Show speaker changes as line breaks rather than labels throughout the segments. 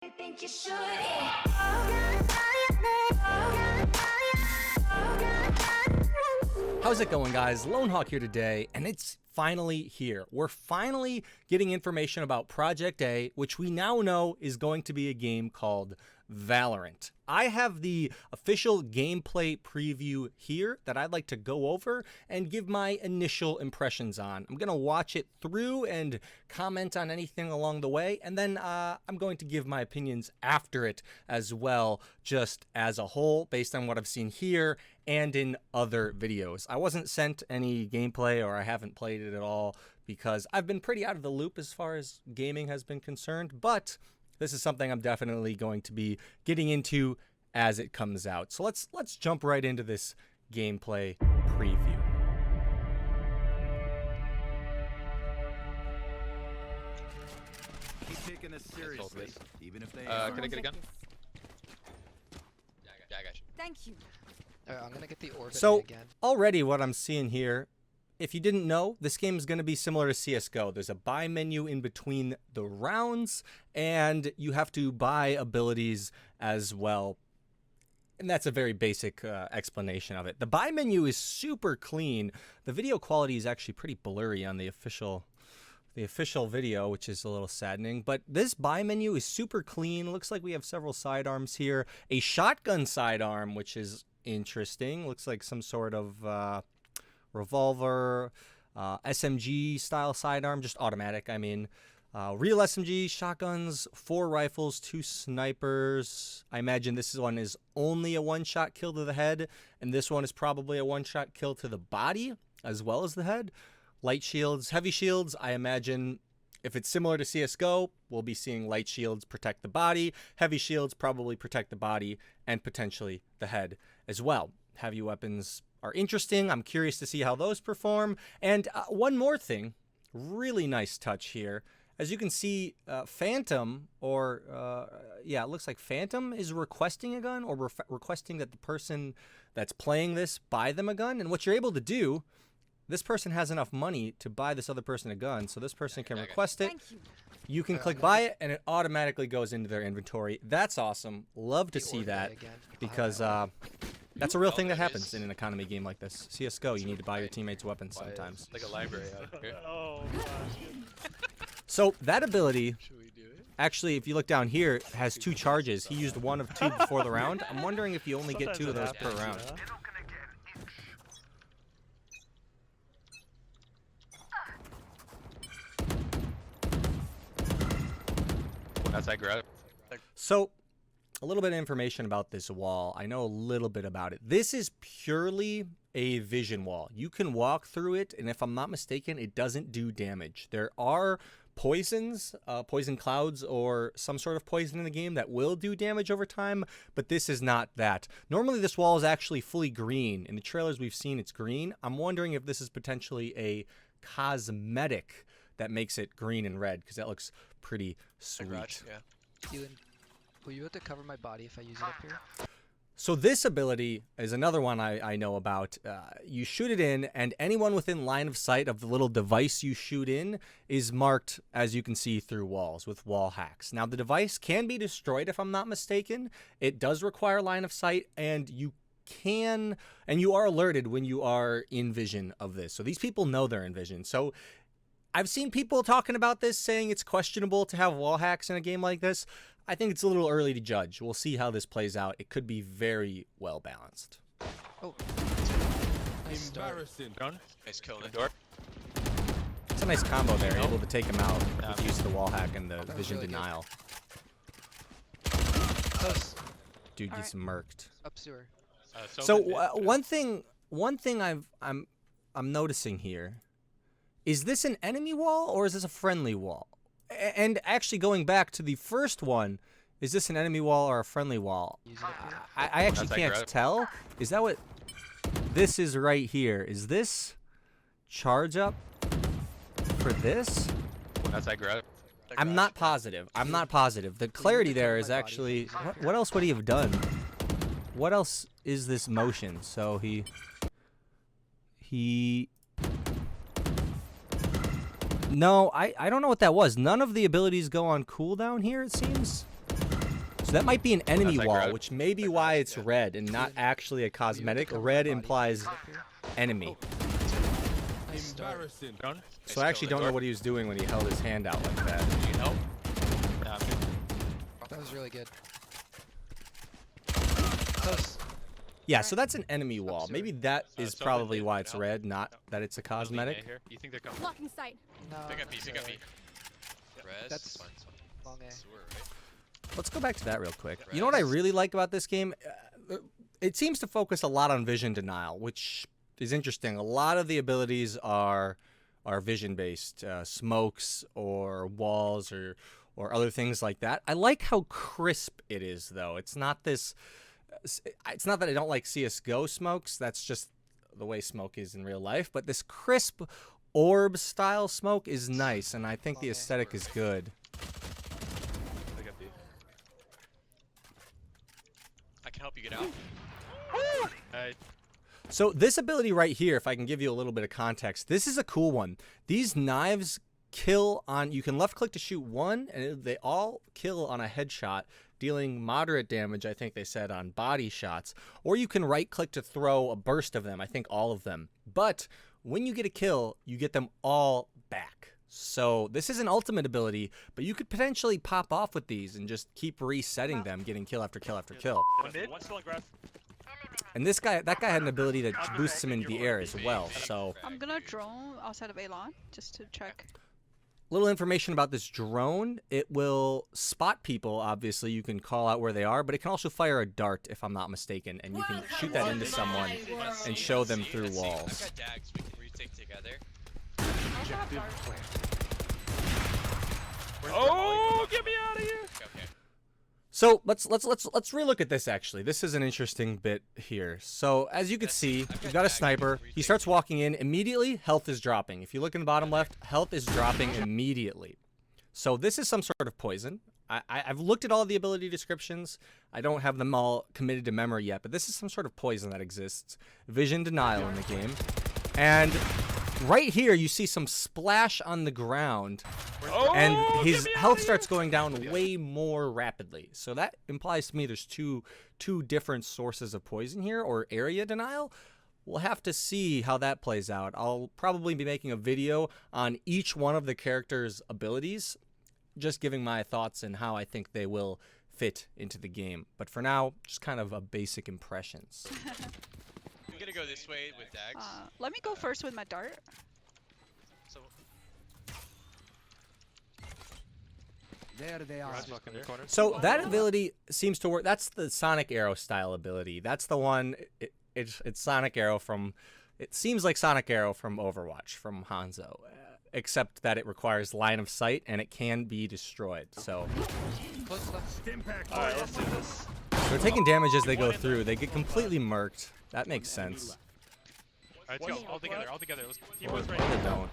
I think you should.
How's it going, guys? Lone Hawk here today, and it's finally here. We're finally getting information about Project A, which we now know is going to be a game called VALORANT. I have the official gameplay preview here that I'd like to go over and give my initial impressions on. I'm going to watch it through and comment on anything along the way, and then I'm going to give my opinions after it as well, just as a whole, based on what I've seen here and in other videos. I wasn't sent any gameplay, or I haven't played it at all, because I've been pretty out of the loop as far as gaming has been concerned, but this is something I'm definitely going to be getting into as it comes out. So let's jump right into this gameplay preview.
He's taking this seriously, even if they
Can I get a gun? Yeah, I got you.
Thank you.
Alright, I'm gonna get the orbit
So
again.
already what I'm seeing here, if you didn't know, this game is going to be similar to CSGO. There's a buy menu in between the rounds, and you have to buy abilities as well. And that's a very basic explanation of it. The buy menu is super clean. The video quality is actually pretty blurry on the official video, which is a little saddening. But this buy menu is super clean. Looks like we have several sidearms here. A shotgun sidearm, which is interesting. Looks like some sort of revolver, SMG style sidearm, just automatic. I mean, real SMG, shotguns, 4 rifles, 2 snipers. I imagine this one is only a one-shot kill to the head, and this one is probably a one-shot kill to the body as well as the head. Light shields, heavy shields. I imagine if it's similar to CSGO, we'll be seeing light shields protect the body. Heavy shields probably protect the body and potentially the head as well. Heavy weapons are interesting. I'm curious to see how those perform. And one more thing, really nice touch here. As you can see, Phantom, or yeah, it looks like Phantom is requesting a gun, or requesting that the person that's playing this buy them a gun. And what you're able to do, this person has enough money to buy this other person a gun, so this person can request it.
Thank you.
You can click buy it, and it automatically goes into their inventory. That's awesome. Love to see that, because that's a real thing that happens in an economy game like this. CSGO, you need to buy your teammates weapons sometimes.
Like a library out here.
Oh gosh.
So that ability,
Should we do it?
actually, if you look down here, has 2 charges. He used 1 of 2 before the round. I'm wondering if you only get 2 of those per round.
Outside grab.
So, a little bit of information about this wall. I know a little bit about it. This is purely a vision wall. You can walk through it, and if I'm not mistaken, it doesn't do damage. There are poisons, poison clouds, or some sort of poison in the game that will do damage over time, but this is not that. Normally, this wall is actually fully green. In the trailers we've seen, it's green. I'm wondering if this is potentially a cosmetic that makes it green and red, because that looks pretty sweet.
Garage, yeah.
Dylan, will you have to cover my body if I use it up here?
So this ability is another one I know about. You shoot it in, and anyone within line of sight of the little device you shoot in is marked, as you can see, through walls with wall hacks. Now, the device can be destroyed if I'm not mistaken. It does require line of sight, and you are alerted when you are in vision of this. So these people know they're in vision. So I've seen people talking about this, saying it's questionable to have wall hacks in a game like this. I think it's a little early to judge. We'll see how this plays out. It could be very well balanced.
Oh, nice start.
Nice kill in the door.
It's a nice combo there, able to take him out with the use of the wall hack and the vision
really good.
denial.
Close.
Dude gets murked.
Up sewer.
So one thing I'm noticing here, is this an enemy wall or is this a friendly wall? And actually, going back to the first one, is this an enemy wall or a friendly wall?
Use it up here.
I actually can't tell. Is that what this is right here? Is this charge up for this?
Outside grab.
I'm not positive. I'm not positive. The clarity there is actually... What else would he have done? What else is this motion? So he... No, I don't know what that was. None of the abilities go on cooldown here, it seems. So that might be an enemy
That's like
wall,
red.
which may be why it's red and not actually a cosmetic. Red implies enemy.
Nice start.
Embarrassing.
Drone.
So I actually don't know what he was doing when he held his hand out like that.
Do you need help? Nah, I'm good.
That was really good. Close.
Yeah, so that's an enemy wall.
sewer.
Maybe that is
so
probably
they-
why it's
no.
red, not that it's a
They'll lean A
cosmetic.
here. You think they're coming?
Blocking sight.
No.
Pick up B. Pick up B.
Res.
That's
Fine, it's fine.
long A.
Sewer, right?
Let's go back to that real quick. You know what I really like about this game? It seems to focus a lot on vision denial, which is interesting. A lot of the abilities are vision based, smokes or walls or other things like that. I like how crisp it is, though. It's not this. It's not that I don't like CS:GO smokes. That's just the way smoke is in real life. But this crisp orb style smoke is nice, and I think the aesthetic is good.
Pick up B.
I can help you get out.
Hey,
So this ability right here, if I can give you a little bit of context, this is a cool one. These knives kill on, you can left click to shoot one, and they all kill on a headshot, dealing moderate damage, I think they said, on body shots. Or you can right click to throw a burst of them, I think all of them. But when you get a kill, you get them all back. So this is an ultimate ability, but you could potentially pop off with these and just keep resetting them, getting kill after kill after kill.
one mid.
One still in grass.
And that guy had an ability that boosts him into the air as well. So
I'm gonna drone outside of Alon just to check.
little information about this drone. It will spot people, obviously. You can call out where they are, but it can also fire a dart, if I'm not mistaken, and you can shoot that into someone and show them through
I've
walls.
got dags we can retake together.
I also have dart.
Oh, get me out of here!
Okay.
So let's relook at this. Actually, this is an interesting bit here. So as you can see, you've got a sniper. He starts walking in immediately. Health is dropping. If you look in the bottom left, health is dropping immediately. So this is some sort of poison. I've looked at all the ability descriptions. I don't have them all committed to memory yet, but this is some sort of poison that exists. Vision denial in the game, and right here you see some splash on the ground. And his health starts going down way more rapidly. So that implies to me there's two different sources of poison here, or area denial. We'll have to see how that plays out. I'll probably be making a video on each one of the characters' abilities, just giving my thoughts and how I think they will fit into the game. But for now, just kind of a basic impressions.
I'm gonna go this way with dags.
Let me go first with my dart.
So
There they are.
In the corner.
So that ability seems to work. That's the Sonic Arrow style ability. That's the one. It's Sonic Arrow from. It seems like Sonic Arrow from Overwatch, from Hanzo, except that it requires line of sight and it can be destroyed. So
Close left.
Alright, let's do this.
they're taking damage as they go through. They get completely murked. That makes sense.
Alright, let's go. All together. All together. Let's
He
Or
was
they
right.
don't.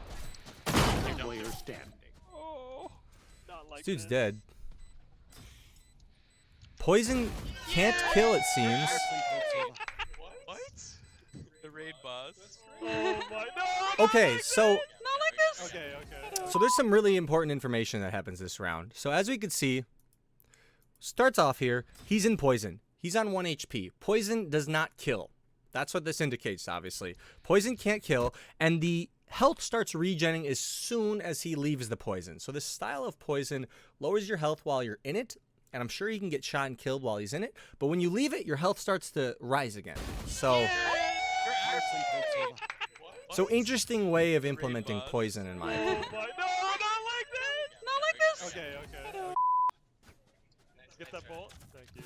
Player standing.
Oh, not like
This dude's
this.
dead. Poison can't kill, it seems.
what? The raid boss.
Oh my no!
Okay, so
Not like this.
Okay, okay.
So there's some really important information that happens this round. So as we can see, starts off here, he's in poison. He's on 1 HP. Poison does not kill. That's what this indicates, obviously. Poison can't kill, and the health starts regenerating as soon as he leaves the poison. So this style of poison lowers your health while you're in it, and I'm sure he can get shot and killed while he's in it, but when you leave it, your health starts to rise again. So interesting way of implementing poison in my opinion.
Oh my no! Not like this!
Not like this.
Okay, okay. Get that bolt. Thank you.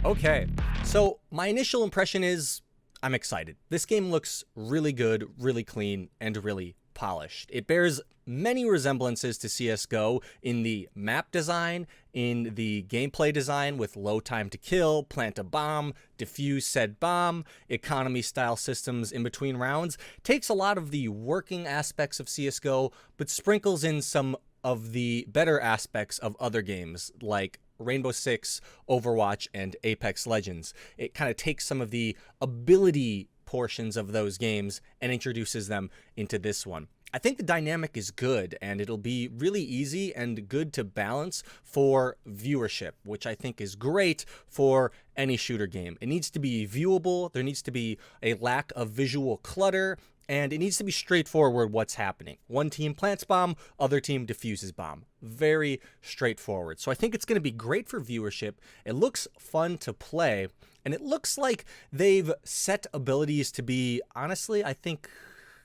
Okay, so my initial impression is I'm excited. This game looks really good, really clean, and really polished. It bears many resemblances to CS:GO in the map design, in the gameplay design with low time to kill, plant a bomb, defuse said bomb, economy style systems in between rounds. Takes a lot of the working aspects of CS:GO, but sprinkles in some of the better aspects of other games like Rainbow Six, Overwatch, and Apex Legends. It kind of takes some of the ability portions of those games and introduces them into this one. I think the dynamic is good, and it'll be really easy and good to balance for viewership, which I think is great for any shooter game. It needs to be viewable, there needs to be a lack of visual clutter, and it needs to be straightforward what's happening. One team plants bomb, other team defuses bomb. Very straightforward. So I think it's going to be great for viewership. It looks fun to play, and it looks like they've set abilities to be, honestly, I think,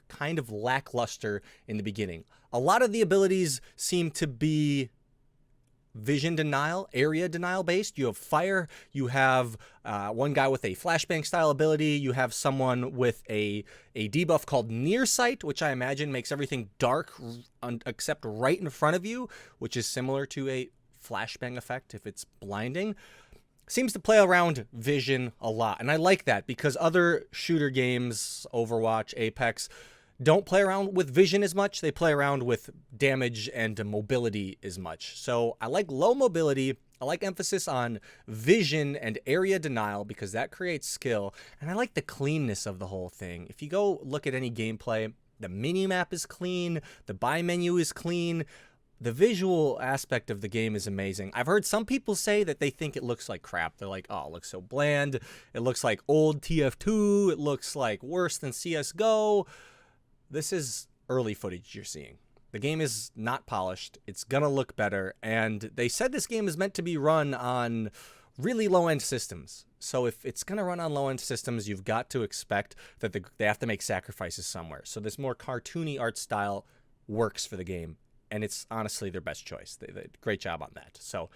kind of lackluster in the beginning. A lot of the abilities seem to be vision denial, area denial based. You have fire, you have one guy with a flashbang style ability, you have someone with a debuff called near sight, which I imagine makes everything dark except right in front of you, which is similar to a flashbang effect if it's blinding. Seems to play around vision a lot, and I like that because other shooter games, Overwatch, Apex, don't play around with vision as much. They play around with damage and mobility as much. So I like low mobility. I like emphasis on vision and area denial because that creates skill. And I like the cleanness of the whole thing. If you go look at any gameplay, the minimap is clean. The buy menu is clean. The visual aspect of the game is amazing. I've heard some people say that they think it looks like crap. They're like, oh, it looks so bland. It looks like old TF2. It looks like worse than CSGO. This is early footage you're seeing. The game is not polished. It's gonna look better. And they said this game is meant to be run on really low-end systems. So if it's gonna run on low-end systems, you've got to expect that they have to make sacrifices somewhere. So this more cartoony art style works for the game. And it's honestly their best choice. They did a great job on that. So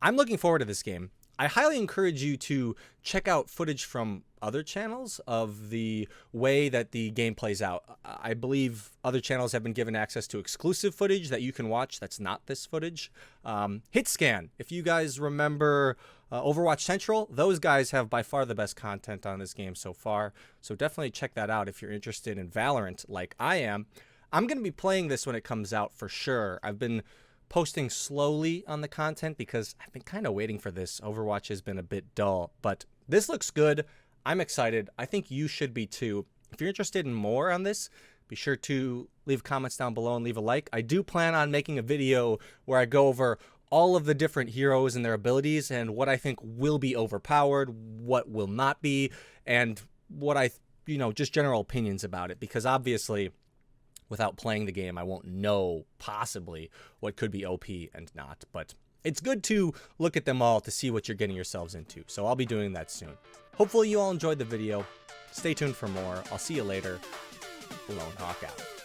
I'm looking forward to this game. I highly encourage you to check out footage from other channels of the way that the game plays out. I believe other channels have been given access to exclusive footage that you can watch that's not this footage. HitScan, if you guys remember Overwatch Central, those guys have by far the best content on this game so far. So definitely check that out if you're interested in Valorant like I am. I'm going to be playing this when it comes out for sure. I've been posting slowly on the content because I've been kind of waiting for this. Overwatch has been a bit dull, but this looks good. I'm excited. I think you should be too. If you're interested in more on this, be sure to leave comments down below and leave a like. I do plan on making a video where I go over all of the different heroes and their abilities and what I think will be overpowered, what will not be, and what just general opinions about it, because obviously without playing the game, I won't know possibly what could be OP and not. But it's good to look at them all to see what you're getting yourselves into. So I'll be doing that soon. Hopefully you all enjoyed the video. Stay tuned for more. I'll see you later. Lone Hawk out.